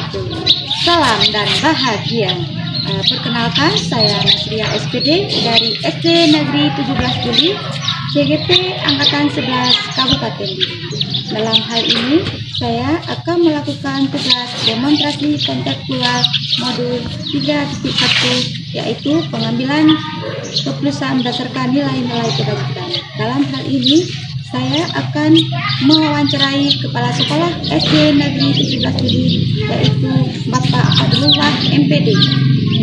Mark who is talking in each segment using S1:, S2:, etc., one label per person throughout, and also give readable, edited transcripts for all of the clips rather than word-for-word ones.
S1: wabarakatuh. Salam dan bahagia. Perkenalkan, saya Nasria SPD dari SD Negeri 17 Juli, CGP Angkatan 11 Kabupaten Biren. Dalam hal ini, saya akan melakukan tugas demonstrasi kontekstual modul 3.1, yaitu pengambilan keputusan berdasarkan nilai-nilai kebajikan. Dalam hal ini, saya akan mewawancarai Kepala Sekolah SD Negeri 17 Juli, yaitu Bapak Fadlullah MPD.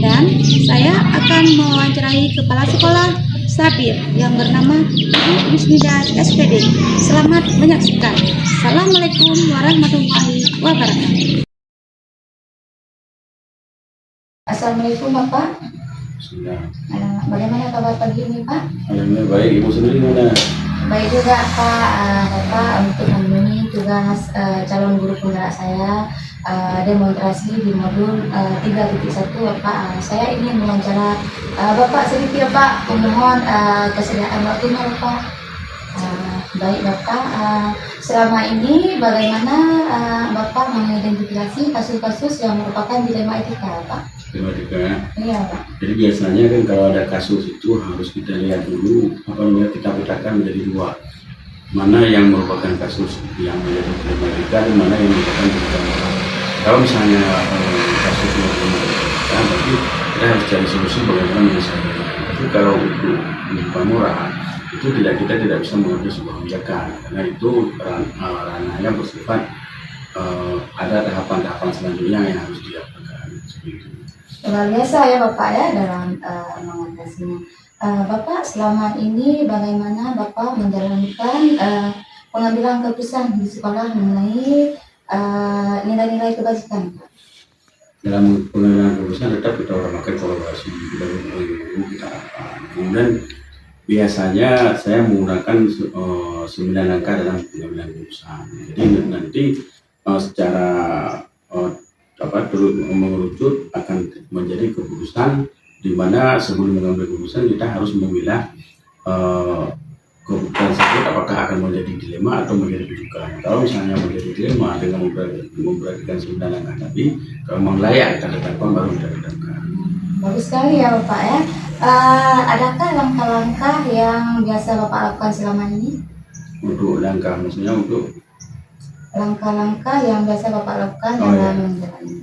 S1: Dan saya akan mewawancarai Kepala Sekolah Sabir yang bernama Ibu Yusnida SPD. Selamat menyaksikan. Assalamualaikum warahmatullahi wabarakatuh. Assalamualaikum Bapak. Bagaimana kabar pagi ini Pak?
S2: Alhamdulillah baik, Ibu sendiri gimana?
S1: Baik juga Pak. Bapak untuk memenuhi tugas calon guru penggerak saya demonstrasi di modul 3.1 Bapak. Saya ingin mewawancara Bapak sedikit Pak. Mohon kesediaan waktunya Bapak. Baik Bapak, selama ini bagaimana Bapak mengidentifikasi kasus-kasus yang merupakan dilema etika Pak?
S2: Dilema etika.
S1: Iya Pak.
S2: Jadi biasanya kan kalau ada kasus itu harus kita lihat dulu, kita petakan menjadi dua. Mana yang merupakan kasus yang menjadi dilema etika dan mana yang merupakan dilema moral. Kalau misalnya kasus yang dilema etika, berarti kita harus cari solusi bagaimana menyelesaikannya. Tapi kalau untuk dilema moral, itu kita tidak bisa mengambil sebuah kebijakan karena itu ranahnya bersifat ada tahapan-tahapan selanjutnya yang harus dilakukan seperti itu.
S1: Luar biasa ya Bapak ya dalam mengatasinya. Bapak selama ini bagaimana Bapak menjalankan pengambilan keputusan di sekolah mengenai nilai-nilai kebajikan Pak?
S2: Dalam pengambilan keputusan tetap kita utamakan kolaborasi kita kita kemudian biasanya saya menggunakan 9 langkah dalam pengambilan keputusan. Jadi nanti secara mengerucut akan menjadi keputusan di mana sebelum mengambil keputusan kita harus memilah keputusan tersebut apakah akan menjadi dilema atau menjadi rujukan. Kalau misalnya menjadi dilema dengan memperhatikan 9 langkah tadi, kalau memang layak kita tetapkan baru kita tetapkan.
S1: Bagus sekali ya Bapak ya. Adakah langkah-langkah yang biasa Bapak lakukan selama ini?
S2: Untuk langkah, maksudnya untuk
S1: langkah-langkah yang biasa Bapak lakukan dalam menjalani.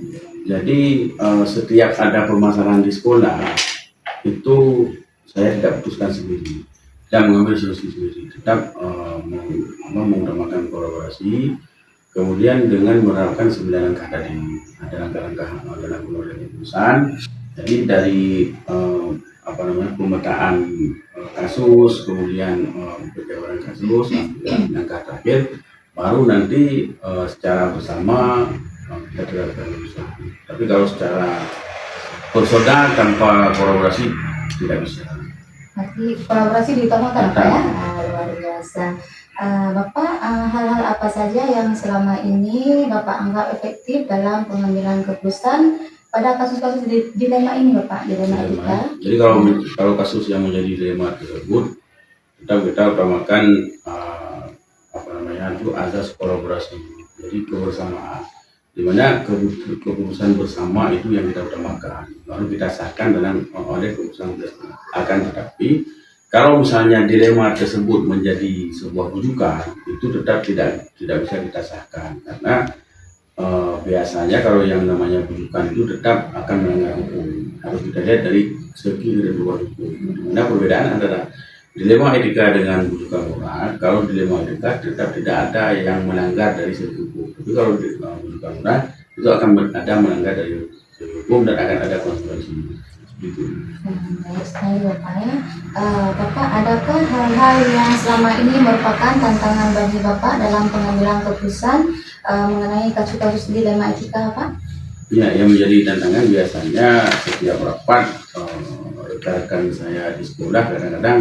S2: Jadi setiap ada permasalahan di sekolah itu saya tidak putuskan sendiri dan mengambil solusi sendiri, tetap mengutamakan kolaborasi, kemudian dengan menerapkan 9 langkah tadi. Ada langkah-langkah dalam pengambilan keputusan. Jadi dari pemetaan kasus, kemudian penjabaran kasus, langkah terakhir, baru nanti secara bersama kita terapkan keputusan. Tapi kalau secara personal tanpa kolaborasi tidak bisa.
S1: Berarti kolaborasi diutamakan Pak ya? Luar biasa. Bapak, hal-hal apa saja yang selama ini Bapak anggap efektif dalam pengambilan keputusan pada kasus-kasus dilema ini Bapak, dilema etika?
S2: Jadi kalau kasus yang menjadi dilema tersebut, kita utamakan itu azas kolaborasi. Jadi kebersamaan, di mana keputusan bersama itu yang kita utamakan, lalu kita sahkan oleh keputusan bersama. Akan tetapi kalau misalnya dilema tersebut menjadi sebuah rujukan, itu tetap tidak bisa kita sahkan karena biasanya kalau yang namanya rujukan itu tetap akan melanggar hukum. Harus kita lihat dari segi kedua hukum. Dimana perbedaan antara dilema etika dengan rujukan moral. Kalau dilema etika tetap tidak ada yang melanggar dari segi hukum. Tapi kalau rujukan moral itu akan ada melanggar dari segi hukum dan akan ada konsekuensi. Gitu.
S1: Baik sekali Bapak ya. Bapak, adakah hal-hal yang selama ini merupakan tantangan bagi Bapak dalam pengambilan keputusan mengenai kasus-kasus dilema etika Pak?
S2: Ya, yang menjadi tantangan biasanya setiap rapat rekan-rekan saya di sekolah kadang-kadang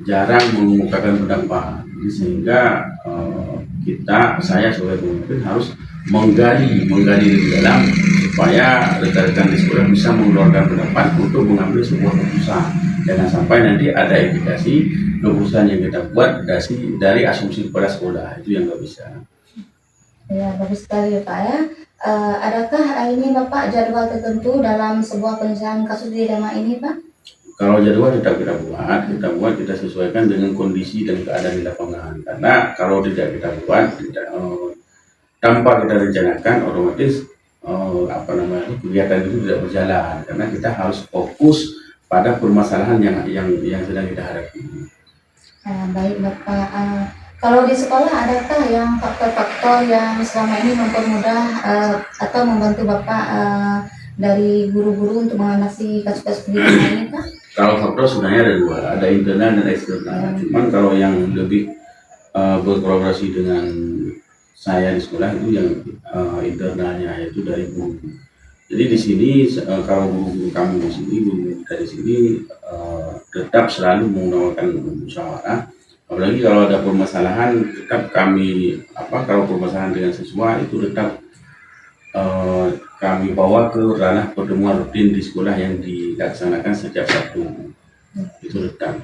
S2: jarang mengemukakan pendapat, sehingga saya sebagai pemimpin harus menggali lebih dalam supaya rekan-rekan di sekolah bisa mengeluarkan pendapat untuk mengambil sebuah keputusan. Jangan sampai nanti ada indikasi keputusan yang kita buat dari asumsi kepala sekolah, itu yang nggak bisa.
S1: Ya, bagus sekali ya Pak ya. Adakah ini Bapak jadwal tertentu dalam sebuah penyelesaian kasus dilema ini Pak?
S2: Kalau jadwal tetap kita sesuaikan dengan kondisi dan keadaan di lapangan. Karena kalau tidak kita buat, tanpa kita rencanakan, otomatis kegiatan itu tidak berjalan. Karena kita harus fokus pada permasalahan yang sedang kita hadapi.
S1: Baik Bapak. Kalau di sekolah adakah yang faktor-faktor yang selama ini mempermudah atau membantu Bapak dari guru-guru untuk mengatasi kasus-kasus dilema ini Pak?
S2: Kalau faktor sebenarnya ada dua, ada internal dan eksternal. Cuman kalau yang lebih berkolaborasi dengan saya di sekolah itu yang internalnya, yaitu dari guru. Jadi di sini kalau guru-guru kami di sini, guru dari sini tetap selalu menggunakan musyawarah. Apalagi kalau ada permasalahan, tetap kami kalau permasalahan dengan siswa itu tetap kami bawa ke ranah pertemuan rutin di sekolah yang dilaksanakan setiap Sabtu. Itu tetap.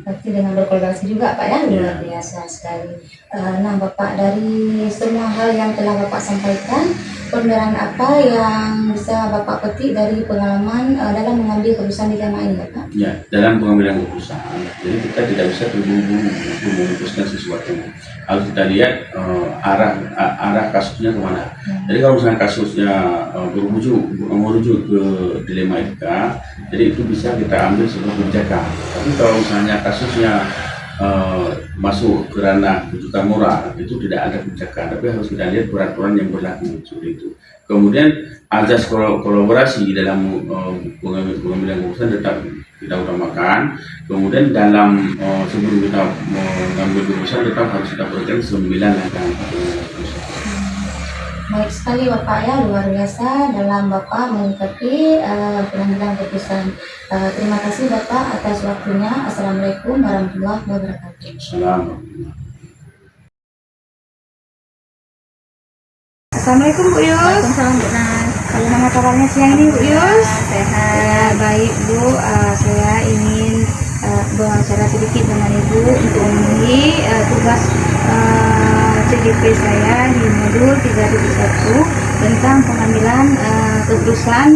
S1: Berarti dengan berkolaborasi juga Pak ya, luar
S2: Ya.
S1: biasa sekali. Nah Bapak, dari semua hal yang telah Bapak sampaikan, pembelajaran apa yang bisa Bapak petik dari pengalaman dalam mengambil keputusan dilema ini Bapak?
S2: Ya, dalam pengambilan keputusan, jadi kita tidak bisa terburu-buru untuk memutuskan sesuatu. Harus kita lihat arah kasusnya kemana. Jadi kalau misalnya kasusnya merujuk ke dilema etika, jadi itu bisa kita ambil sebuah kebijakan. Tapi kalau misalnya kasusnya masuk ke ranah kejutan moral, itu tidak ada kebijakan, tapi harus kita lihat peraturan yang berlaku seperti itu. Kemudian azas kolaborasi dalam pengambilan keputusan tetap kita utamakan. Kemudian dalam sebelum kita mengambil keputusan tetap harus kita berikan 9 langkah keputusan.
S1: Baik sekali Bapak ya, luar biasa dalam Bapak menyikapi pengambilan keputusan. Terima kasih Bapak atas waktunya. Assalamualaikum warahmatullahi wabarakatuh.
S2: Assalamualaikum.
S1: Assalamualaikum Bu Yus.
S3: Waalaikumsalam Bu Nas.
S1: Bagaimana kabarnya siang ini Bu Yus?
S3: Sehat.
S1: Baik Bu, saya ingin berbicara sedikit dengan Ibu untuk memenuhi tugas CGP saya di modul 3.1 tentang pengambilan keputusan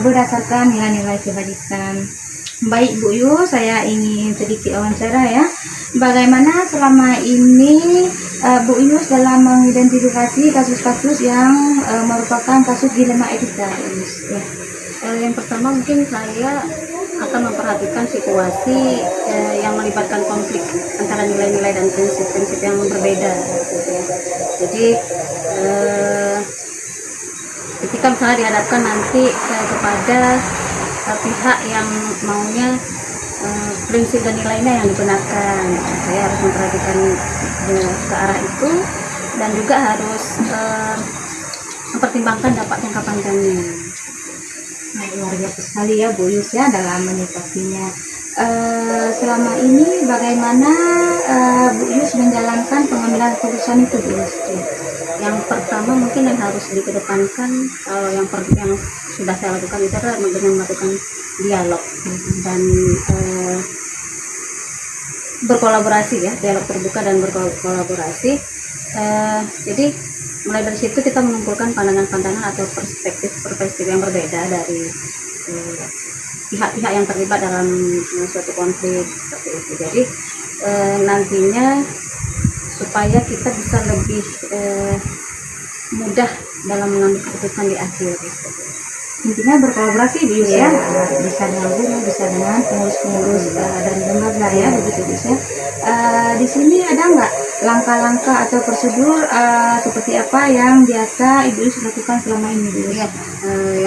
S1: berdasarkan nilai-nilai kebajikan. Baik Bu Yu, saya ingin sedikit wawancara ya. Bagaimana selama ini Bu Yus dalam mengidentifikasi kasus-kasus yang merupakan kasus dilema etika? Ya.
S3: Yang pertama mungkin saya akan memperhatikan situasi yang melibatkan konflik antara nilai-nilai dan prinsip-prinsip yang berbeda. Gitu ya. Jadi ketika misalnya dihadapkan nanti kepada pihak yang maunya prinsip dan nilainya yang digunakan, saya harus memperhatikan ke arah itu dan juga harus mempertimbangkan dampak jangka panjangnya.
S1: Nah, luar biasa sekali ya Bu Yus ya dalam menyikapinya. Selama ini bagaimana Bu Yus menjalankan pengambilan keputusan itu Bu Yus?
S3: Yang pertama mungkin yang harus dikedepankan yang sudah saya lakukan itu adalah dengan melakukan dialog dan berkolaborasi ya, dialog terbuka dan berkolaborasi. Jadi mulai dari situ kita mengumpulkan pandangan-pandangan atau perspektif yang berbeda dari pihak-pihak yang terlibat dalam suatu konflik seperti itu. Jadi nantinya supaya kita bisa lebih mudah dalam mengambil keputusan di akhir.
S1: Intinya berkolaborasi Bu Yus ya, bisa dengan guru, bisa dengan pengurus-pengurus dari lembaga ya, begitu Bu Yus ya. Di sini ada nggak langkah-langkah atau prosedur seperti apa yang biasa Ibu Yus lakukan selama ini Bu Yus?
S3: Ya,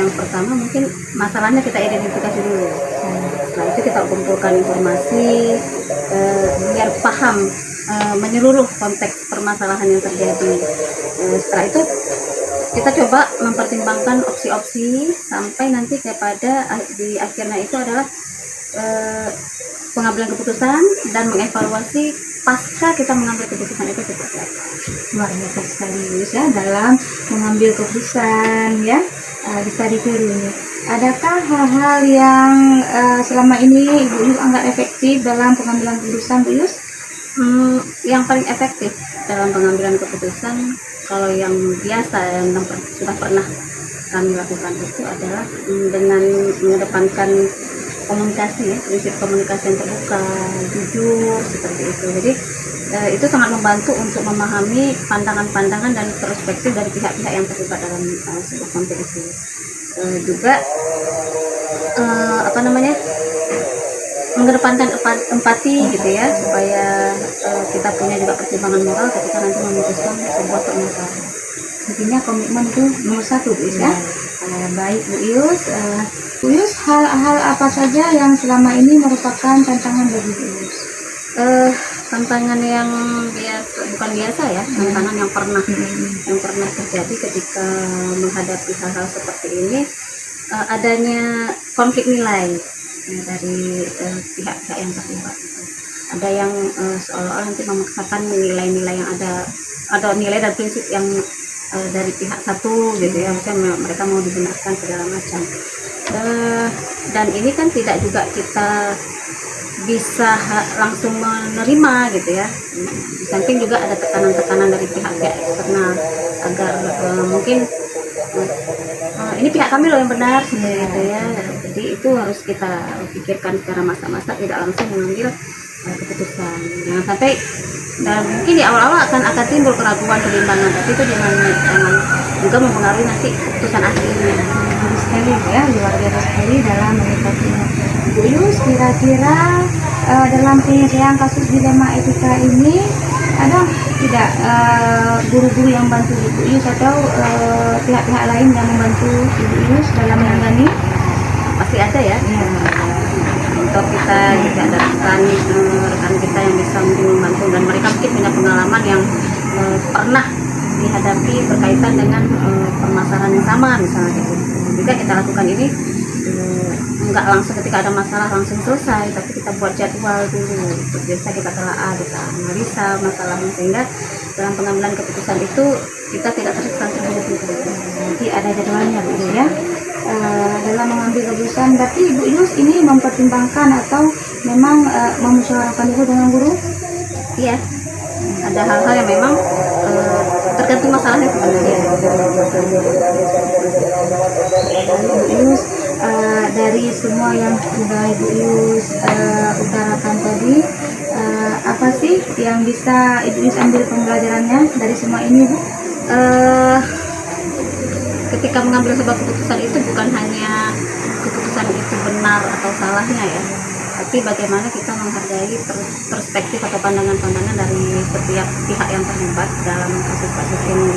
S3: yang pertama mungkin masalahnya kita identifikasi dulu. Setelah itu kita kumpulkan informasi biar paham menyeluruh konteks permasalahan yang terjadi. Setelah itu kita coba mempertimbangkan opsi-opsi sampai nanti kepada di akhirnya itu adalah pengambilan keputusan dan mengevaluasi pasca kita mengambil keputusan itu seperti apa.
S1: Luar biasa sekali Bu Yus ya dalam mengambil keputusan ya, bisa ditiru nih. Adakah hal-hal yang selama ini Ibu Yus anggap efektif dalam pengambilan keputusan Bu Yus?
S3: Yang paling efektif dalam pengambilan keputusan, kalau yang biasa yang sudah pernah kami lakukan itu adalah dengan mengedepankan komunikasi, ya, prinsip komunikasi yang terbuka, jujur, seperti itu. Jadi itu sangat membantu untuk memahami pandangan-pandangan dan perspektif dari pihak-pihak yang terlibat dalam sebuah konteks itu. Juga mengedepankan empati gitu ya, supaya kita punya juga pertimbangan moral ketika nanti memutuskan sebuah permasalahan.
S1: Intinya komitmen itu nomor satu, Bu Yus ya. Baik Bu Yus, hal-hal apa saja yang selama ini merupakan tantangan bagi Bu Yus?
S3: Tantangan yang bukan biasa ya, tantangan yang pernah terjadi ketika menghadapi hal-hal seperti ini, adanya konflik nilai dari pihak-pihak yang terlibat. Ada yang seolah-olah nanti memaksakan nilai-nilai yang ada nilai dan prinsip yang dari pihak satu gitu ya, misalnya mereka mau dibenarkan segala macam, dan ini kan tidak juga kita bisa langsung menerima gitu ya. Di samping juga ada tekanan-tekanan dari pihak-pihak eksternal agar mungkin ini pihak kami loh yang benar seperti itu ya. Jadi itu harus kita pikirkan secara masa-masa, tidak langsung mengambil keputusan. Jangan sampai, dan mungkin di awal-awal akan timbul keraguan, kebimbangan, tapi itu jangan juga mempengaruhi nanti keputusan akhirnya.
S1: Bagus sekali ya, luar biasa sekali dalam menyikapinya. Bu Yus, kira-kira dalam penyelesaian kasus dilema etika ini ada tidak guru-guru yang bantu Ibu Yus atau pihak-pihak lain yang membantu Ibu Yus dalam menangani?
S3: Pasti ada ya. Untuk kita juga ada rekan kita yang bisa mungkin membantu, dan mereka mungkin punya pengalaman yang pernah dihadapi berkaitan dengan permasalahan yang sama misalnya gitu. Juga kita lakukan ini enggak langsung ketika ada masalah langsung selesai, tapi kita buat jadwal dulu. Biasa kita telaah, kita analisa masalahnya, sehingga dalam pengambilan keputusan itu kita tidak terkesan terburu-buru.
S1: Jadi ada jadwalnya Bu Yus ya. Dalam mengambil keputusan, berarti Ibu Yus ini mempertimbangkan atau memang memusyawarahkan dulu dengan guru?
S3: Iya, ada hal-hal yang memang tergantung masalahnya sebenarnya.
S1: Ibu Yus, dari semua yang sudah Ibu Yus utarakan tadi, apa sih yang bisa Ibu Yus ambil pembelajarannya dari semua ini, Bu?
S3: Ketika mengambil sebuah keputusan itu bukan hanya keputusan itu benar atau salahnya ya, tapi bagaimana kita menghargai perspektif atau pandangan-pandangan dari setiap pihak yang terlibat dalam kasus-kasus ini.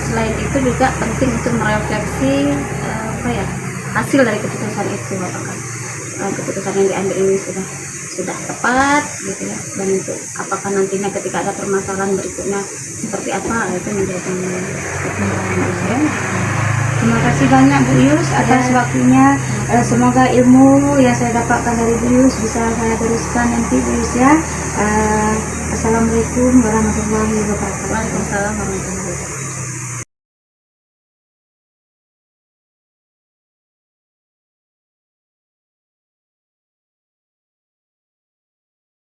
S3: Selain itu juga penting untuk merefleksi hasil dari keputusan itu, apakah keputusan yang diambil ini sudah tepat gitu ya, dan untuk apakah nantinya ketika ada permasalahan berikutnya seperti apa, itu menjadi pertimbangan ya.
S1: Terima kasih banyak Bu Yus atas waktunya. Semoga ilmu yang saya dapatkan dari Bu Yus bisa saya teruskan nanti Bu Yus ya. Assalamualaikum warahmatullahi wabarakatuh.
S3: Waalaikumsalam warahmatullahi wabarakatuh.